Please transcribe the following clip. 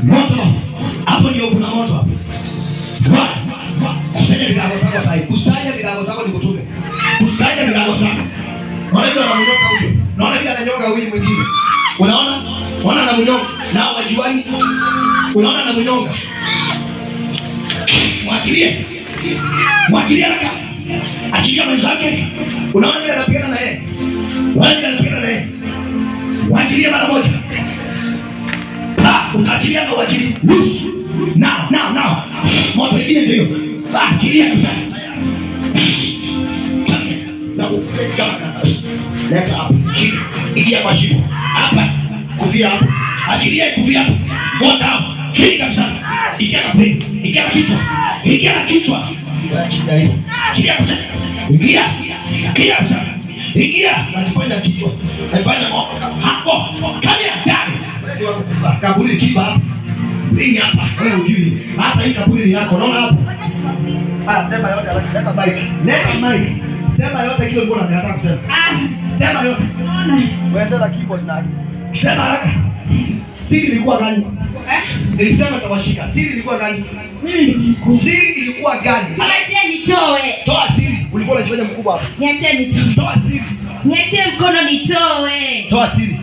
Moto. Hapo ndio kuna moto hapo. Kusanya vilago zako sasa. Kusanya vilago zako nikutume. Kusanya vilago zako. Unaona vile anamnyoka huyo. Unaona vile ananyoka huyu mwingine. Unaona? Unaona anamnyoka na wajuani. Unaona anamnyoka. Mwachilie. Mwachilie haraka. Achilia mwenzake. Unaona vile anapigana na yeye. Unaona vile anapigana na yeye. Mwachilie mara moja. Utaachilia na uachilie. Now. Moto ingine ndio. Achilia kabisa. Leta hapo. Ingia kwa shimo. Hapa. Kuvia hapo. Achilia kuvia hapo. Go down. Chini kabisa. Ingia na brain. Ingia na kichwa. Ingia na kichwa. Achilia kabisa. Ingia. Ingia kabisa. Ingia. Unafanya kichwa. Unafanya hapo. Kalia ndani. Kaburi chiba hapa. Bring hapa. Wewe ujui. Hapa hii kaburi ni yako. Unaona hapo? Sema yote leta mic. Leta mic. Sema yote kile ulikuwa unataka kusema. Sema yote. Wewe tena keyboard na haki. Sema haraka. Siri ilikuwa gani? Nilisema tawashika. Siri ilikuwa gani? Siri ilikuwa gani? Niachie nitoe. Toa siri. Ulikuwa unajifanya mkubwa hapa. Niachie nitoe. Toa siri. Niachie mkono nitoe. Toa siri.